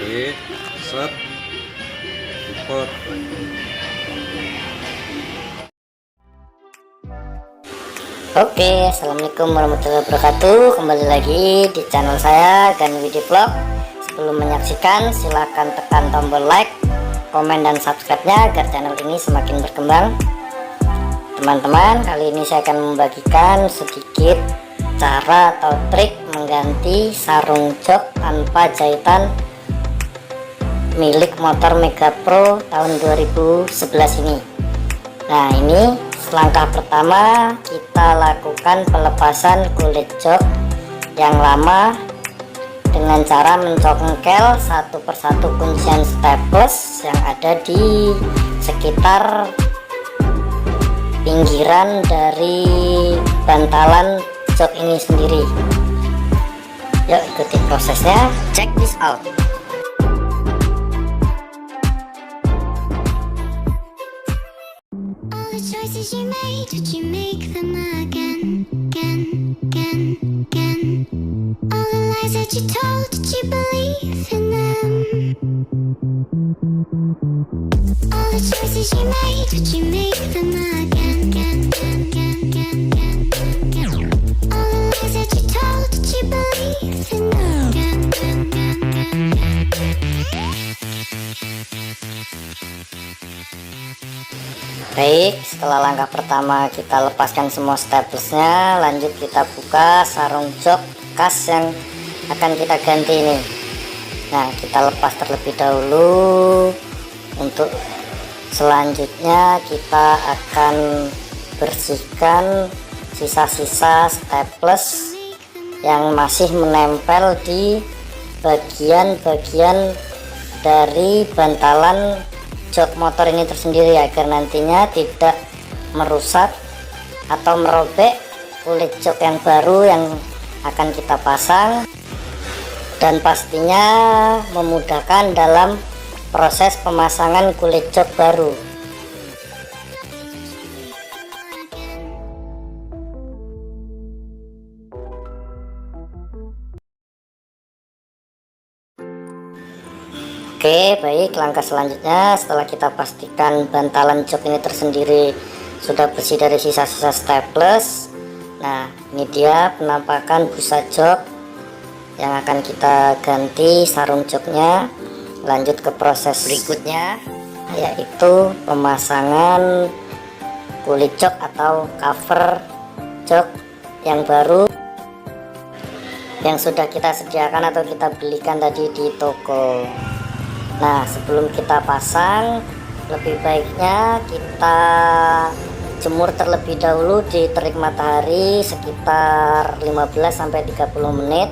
Oke, set, import. Oke, assalamualaikum warahmatullahi wabarakatuh. Kembali lagi di channel saya Gani Widi Vlog. Sebelum menyaksikan, silahkan tekan tombol like, komen, dan subscribe-nya agar channel ini semakin berkembang. Teman-teman, kali ini saya akan membagikan sedikit cara atau trik mengganti sarung jok tanpa jahitan milik motor Mega Pro tahun 2011 ini. Nah, ini langkah pertama, kita lakukan pelepasan kulit jok yang lama dengan cara mencongkel satu persatu kuncian staples yang ada di sekitar pinggiran dari bantalan jok ini sendiri. Yuk ikuti prosesnya, check this out. Choices you made, did you make them again, again, again, again? All the lies that you told, did you believe in them? All the choices you made, did you make them again, again, again, again, again, again? All the lies that you told, did you believe in them? Again, again, again, again, again. Baik, setelah langkah pertama kita lepaskan semua staplesnya, lanjut kita buka sarung jok bekas yang akan kita ganti ini. Nah, kita lepas terlebih dahulu. Untuk selanjutnya kita akan bersihkan sisa-sisa staples yang masih menempel di bagian-bagian dari bantalan jok motor ini tersendiri, agar nantinya tidak merusak atau merobek kulit jok yang baru yang akan kita pasang, dan pastinya memudahkan dalam proses pemasangan kulit jok baru. Oke, baik, langkah selanjutnya setelah kita pastikan bantalan jok ini tersendiri sudah bersih dari sisa-sisa staples. Nah, ini dia penampakan busa jok yang akan kita ganti sarung joknya. Lanjut ke proses berikutnya, yaitu pemasangan kulit jok atau cover jok yang baru yang sudah kita sediakan atau kita belikan tadi di toko. Nah, sebelum kita pasang, lebih baiknya kita jemur terlebih dahulu di terik matahari sekitar 15-30 menit.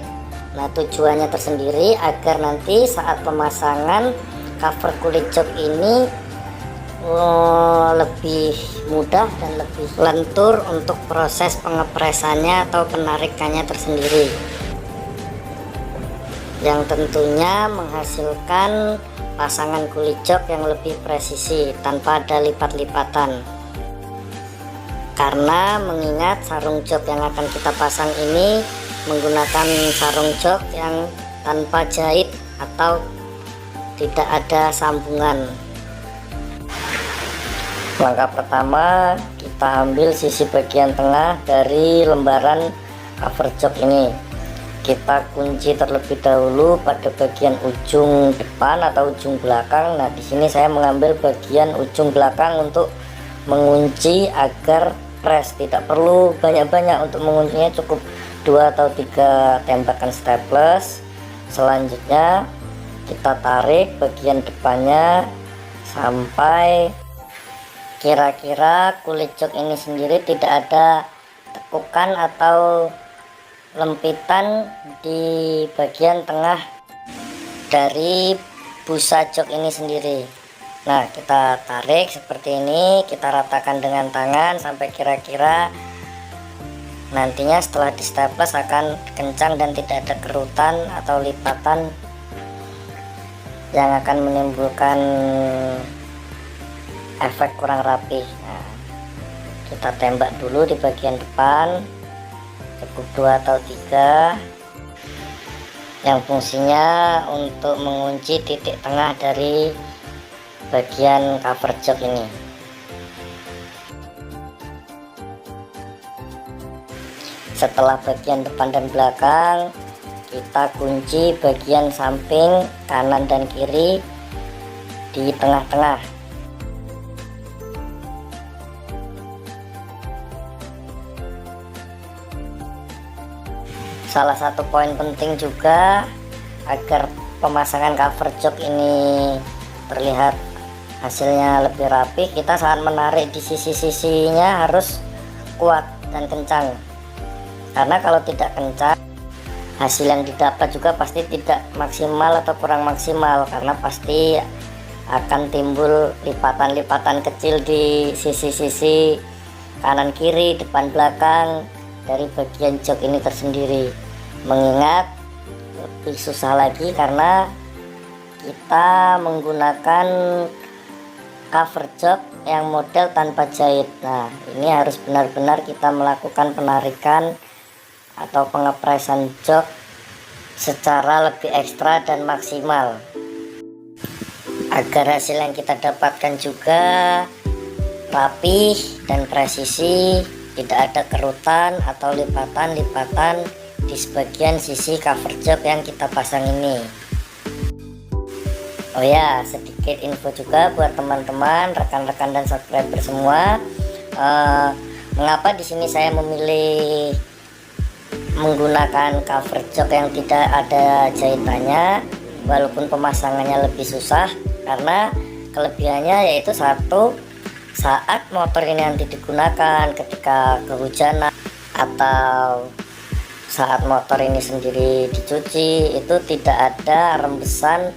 Nah, tujuannya tersendiri agar nanti saat pemasangan cover kulit jok ini lebih mudah dan lebih lentur untuk proses pengepresannya atau penarikannya tersendiri, yang tentunya menghasilkan pasangan kulit jok yang lebih presisi tanpa ada lipat-lipatan. Karena mengingat sarung jok yang akan kita pasang ini menggunakan sarung jok yang tanpa jahit atau tidak ada sambungan. Langkah pertama, kita ambil sisi bagian tengah dari lembaran cover jok ini. Kita kunci terlebih dahulu pada bagian ujung depan atau ujung belakang. Nah, di sini saya mengambil bagian ujung belakang untuk mengunci agar press. Tidak perlu banyak-banyak untuk menguncinya, cukup 2 atau 3 tembakan staples. Selanjutnya kita tarik bagian depannya sampai kira-kira kulit jok ini sendiri tidak ada tekukan atau lempitan di bagian tengah dari busa jok ini sendiri. Nah, kita tarik seperti ini, kita ratakan dengan tangan sampai kira-kira nantinya setelah di staples akan kencang dan tidak ada kerutan atau lipatan yang akan menimbulkan efek kurang rapi. Nah, kita tembak dulu di bagian depan, cukup 2 atau 3. yang fungsinya untuk mengunci titik tengah dari bagian cover jok ini. Setelah bagian depan dan belakang, kita kunci bagian samping kanan dan kiri di tengah-tengah. Salah satu poin penting juga agar pemasangan cover jok ini terlihat hasilnya lebih rapi, kita saat menarik di sisi-sisinya harus kuat dan kencang, karena kalau tidak kencang hasil yang didapat juga pasti tidak maksimal atau kurang maksimal, karena pasti akan timbul lipatan-lipatan kecil di sisi-sisi kanan kiri, depan belakang dari bagian jok ini tersendiri. Mengingat lebih susah lagi karena kita menggunakan cover jok yang model tanpa jahit. Nah, ini harus benar-benar kita melakukan penarikan atau pengepresan jok secara lebih ekstra dan maksimal, agar hasil yang kita dapatkan juga rapih dan presisi, tidak ada kerutan atau lipatan-lipatan di sebagian sisi cover jok yang kita pasang ini. Oh ya, sedikit info juga buat teman-teman, rekan-rekan dan subscriber semua. Mengapa di sini saya memilih menggunakan cover jok yang tidak ada jahitannya, walaupun pemasangannya lebih susah? Karena kelebihannya yaitu satu, saat motor ini nanti digunakan ketika kehujanan atau saat motor ini sendiri dicuci, itu tidak ada rembesan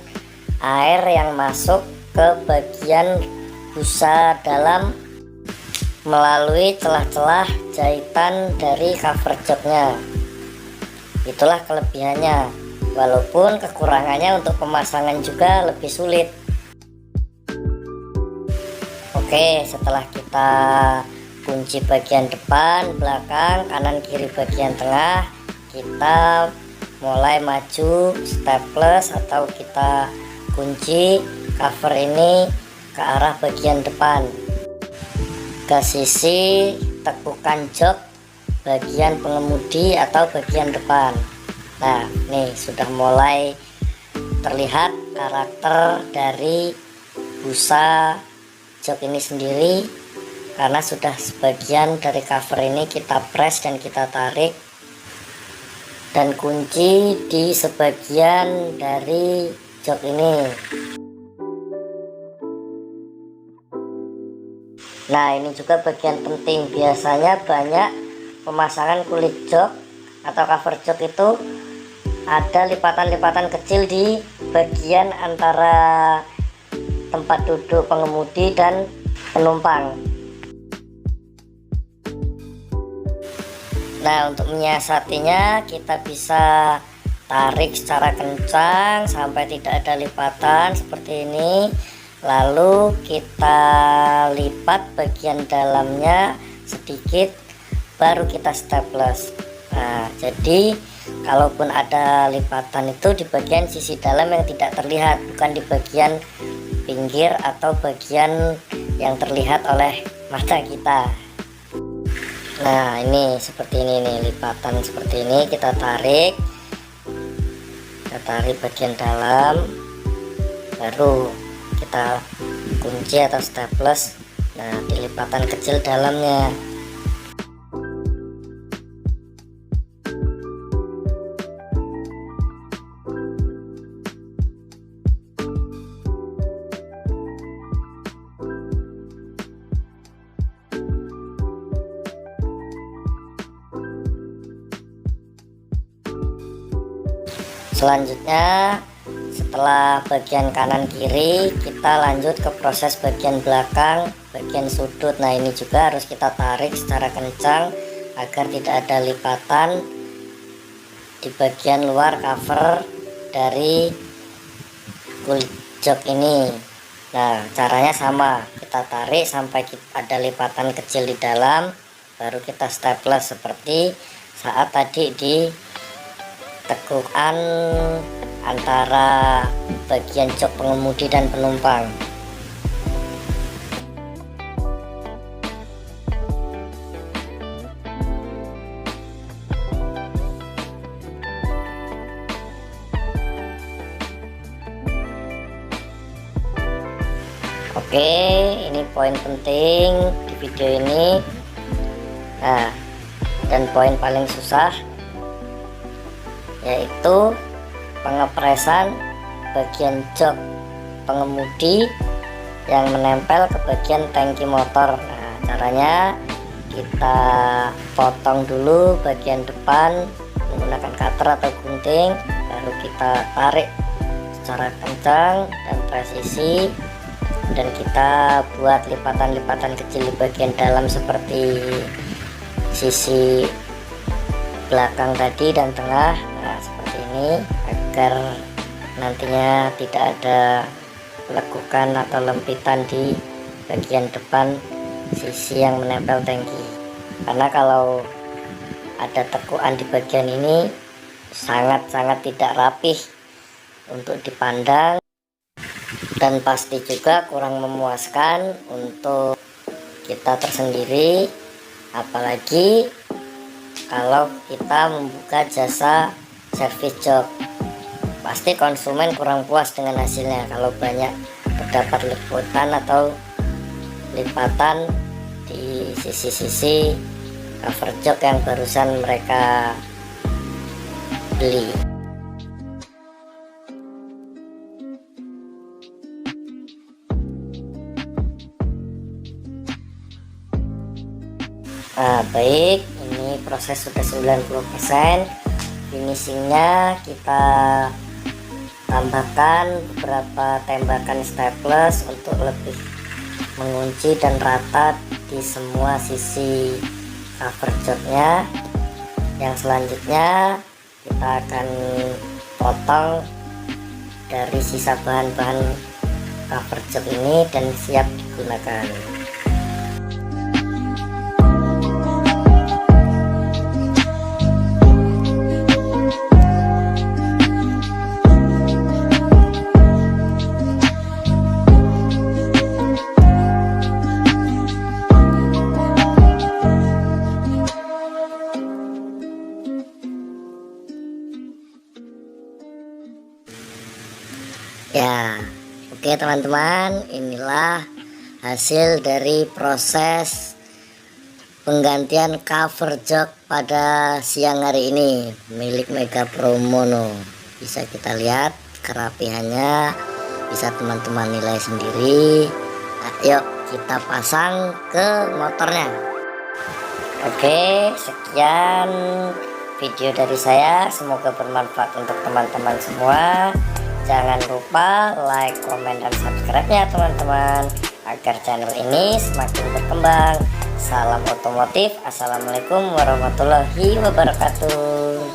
air yang masuk ke bagian busa dalam melalui celah-celah jahitan dari cover joknya. Itulah kelebihannya, walaupun kekurangannya untuk pemasangan juga lebih sulit. Oke, setelah kita kunci bagian depan, belakang, kanan, kiri, bagian tengah, kita mulai maju staples atau kita kunci cover ini ke arah bagian depan, ke sisi tekukan jok bagian pengemudi atau bagian depan. Nah, nih sudah mulai terlihat karakter dari busa jok ini sendiri, karena sudah sebagian dari cover ini kita press dan kita tarik dan kunci di sebagian dari jok ini. Nah, ini juga bagian penting. Biasanya banyak pemasangan kulit jok atau cover jok itu ada lipatan-lipatan kecil di bagian antara tempat duduk pengemudi dan penumpang. Nah, untuk menyiasatinya kita bisa tarik secara kencang sampai tidak ada lipatan seperti ini, lalu kita lipat bagian dalamnya sedikit, baru kita staples. Nah, jadi kalaupun ada lipatan itu di bagian sisi dalam yang tidak terlihat, bukan di bagian pinggir atau bagian yang terlihat oleh mata kita. Nah, ini seperti ini nih, lipatan seperti ini kita tarik bagian dalam, baru kita kunci atau staples. Nah, di lipatan kecil dalamnya. Selanjutnya, setelah bagian kanan kiri, kita lanjut ke proses bagian belakang, bagian sudut. Nah, ini juga harus kita tarik secara kencang agar tidak ada lipatan di bagian luar cover dari kulit jok ini. Nah, caranya sama, kita tarik sampai ada lipatan kecil di dalam, baru kita staples seperti saat tadi di tekukan antara bagian jok pengemudi dan penumpang. Oke, ini poin penting di video ini. Nah, dan poin paling susah yaitu pengepresan bagian jok pengemudi yang menempel ke bagian tangki motor. Nah, caranya kita potong dulu bagian depan menggunakan cutter atau gunting, lalu kita tarik secara kencang dan presisi, dan kita buat lipatan-lipatan kecil di bagian dalam seperti sisi belakang tadi dan tengah. Nah, seperti ini agar nantinya tidak ada lekukan atau lempitan di bagian depan sisi yang menempel tangki, karena kalau ada tekukan di bagian ini sangat-sangat tidak rapih untuk dipandang dan pasti juga kurang memuaskan untuk kita tersendiri, apalagi kalau kita membuka jasa servis jok. Pasti konsumen kurang puas dengan hasilnya kalau banyak terdapat lekukan atau lipatan di sisi-sisi cover jok yang barusan mereka beli. Nah, baik, ini proses sudah 90%. Finishingnya kita tambahkan beberapa tembakan staples untuk lebih mengunci dan rata di semua sisi cover joknya. Yang selanjutnya kita akan potong dari sisa bahan-bahan cover jok ini dan siap digunakan. Ya, oke teman-teman, inilah hasil dari proses penggantian cover jok pada siang hari ini milik Mega Pro Mono. Bisa kita lihat kerapihannya, bisa teman-teman nilai sendiri. Nah, yuk kita pasang ke motornya. Oke, sekian video dari saya, semoga bermanfaat untuk teman-teman semua. Jangan lupa like, komen, dan subscribe-nya teman-teman, agar channel ini semakin berkembang. Salam otomotif, assalamualaikum warahmatullahi wabarakatuh.